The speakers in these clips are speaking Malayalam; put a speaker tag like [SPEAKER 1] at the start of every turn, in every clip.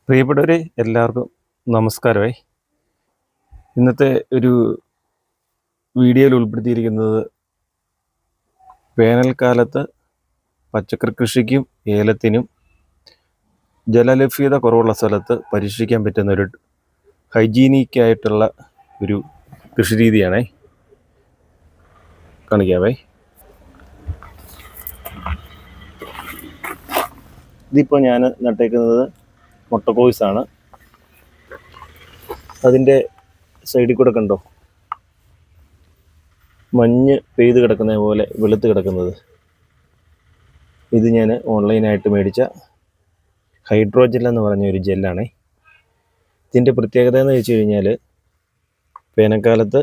[SPEAKER 1] പ്രിയപ്പെട്ടവരെ, എല്ലാവർക്കും നമസ്കാരമേ. ഇന്നത്തെ ഒരു വീഡിയോയിൽ ഉൾപ്പെടുത്തിയിരിക്കുന്നത് വേനൽക്കാലത്ത് പച്ചക്കറി കൃഷിക്കും ഏലത്തിനും ജലലഭ്യത കുറവുള്ള സ്ഥലത്ത് പരീക്ഷിക്കാൻ പറ്റുന്ന ഒരു ഹൈജീനിക്കായിട്ടുള്ള ഒരു കൃഷി രീതിയാണേ. കാണിക്കാവേ. ഇതിപ്പോൾ ഞാൻ നട്ടേക്കുന്നത് മുട്ടക്കോയ്സാണ്. അതിൻ്റെ സൈഡിൽ കൂടെ കണ്ടോ മഞ്ഞ് പെയ്ത് കിടക്കുന്ന പോലെ വെളുത്ത് കിടക്കുന്നത്. ഇത് ഞാൻ ഓൺലൈനായിട്ട് മേടിച്ച ഹൈഡ്രോജെൽ എന്ന് പറഞ്ഞ ഒരു ജെല്ലാണേ. ഇതിൻ്റെ പ്രത്യേകത എന്ന് വെച്ച് കഴിഞ്ഞാൽ വേനൽക്കാലത്ത്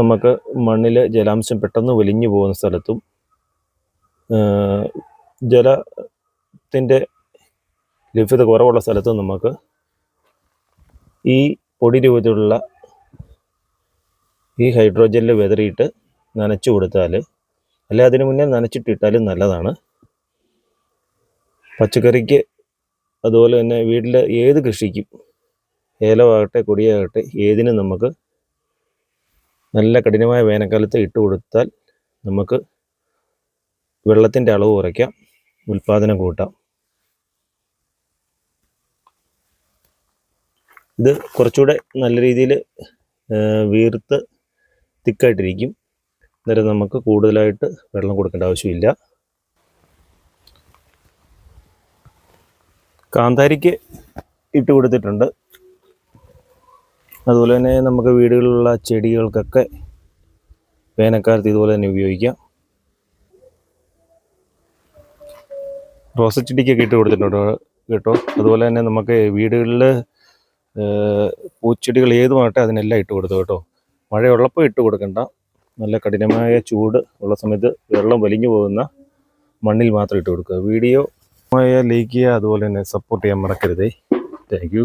[SPEAKER 1] നമുക്ക് മണ്ണിൽ ജലാംശം പെട്ടെന്ന് വലിഞ്ഞു പോകുന്ന സ്ഥലത്തും ജലത്തിൻ്റെ ലഭ്യത കുറവുള്ള സ്ഥലത്തും നമുക്ക് ഈ പൊടി രൂപത്തിലുള്ള ഈ ഹൈഡ്രോജെല്ല് വിതറിയിട്ട് നനച്ചു കൊടുത്താൽ, അല്ലെ അതിനു മുന്നേ നനച്ചിട്ടിട്ടാലും നല്ലതാണ്. പച്ചക്കറിക്ക് അതുപോലെ തന്നെ വീട്ടിലെ ഏത് കൃഷിക്കും, ഏലമാകട്ടെ കൊടിയാകട്ടെ, ഏതിനും നമുക്ക് നല്ല കഠിനമായ വേനൽക്കാലത്ത് ഇട്ട് കൊടുത്താൽ നമുക്ക് വെള്ളത്തിൻ്റെ അളവ് കുറയ്ക്കാം, ഉൽപ്പാദനം കൂട്ടാം. ഇത് കുറച്ചുകൂടെ നല്ല രീതിയിൽ വീർത്ത് തിക്കായിട്ടിരിക്കും. അന്നേരം നമുക്ക് കൂടുതലായിട്ട് വെള്ളം കൊടുക്കേണ്ട ആവശ്യമില്ല. കാന്താരിക്ക് ഇട്ട് കൊടുത്തിട്ടുണ്ട്. അതുപോലെ തന്നെ നമുക്ക് വീടുകളിലുള്ള ചെടികൾക്കൊക്കെ വേനൽക്കാലത്ത് ഇതുപോലെ തന്നെ ഉപയോഗിക്കാം. റോസച്ചെടിക്കൊക്കെ ഇട്ട് കൊടുത്തിട്ടുണ്ട് കേട്ടോ. അതുപോലെ തന്നെ നമുക്ക് വീടുകളിൽ പൂച്ചെടികൾ ഏതുമാകട്ടെ അതിനെല്ലാം ഇട്ട് കൊടുത്തു കേട്ടോ. മഴയുള്ളപ്പോൾ ഇട്ട് കൊടുക്കണ്ട. നല്ല കഠിനമായ ചൂട് ഉള്ള സമയത്ത് വെള്ളം വലിഞ്ഞു പോകുന്ന മണ്ണിൽ മാത്രം ഇട്ട് കൊടുക്കുക. വീഡിയോ ലൈക്ക് ചെയ്യുക, അതുപോലെ തന്നെ സപ്പോർട്ട് ചെയ്യാൻ മറക്കരുതേ. Thank you.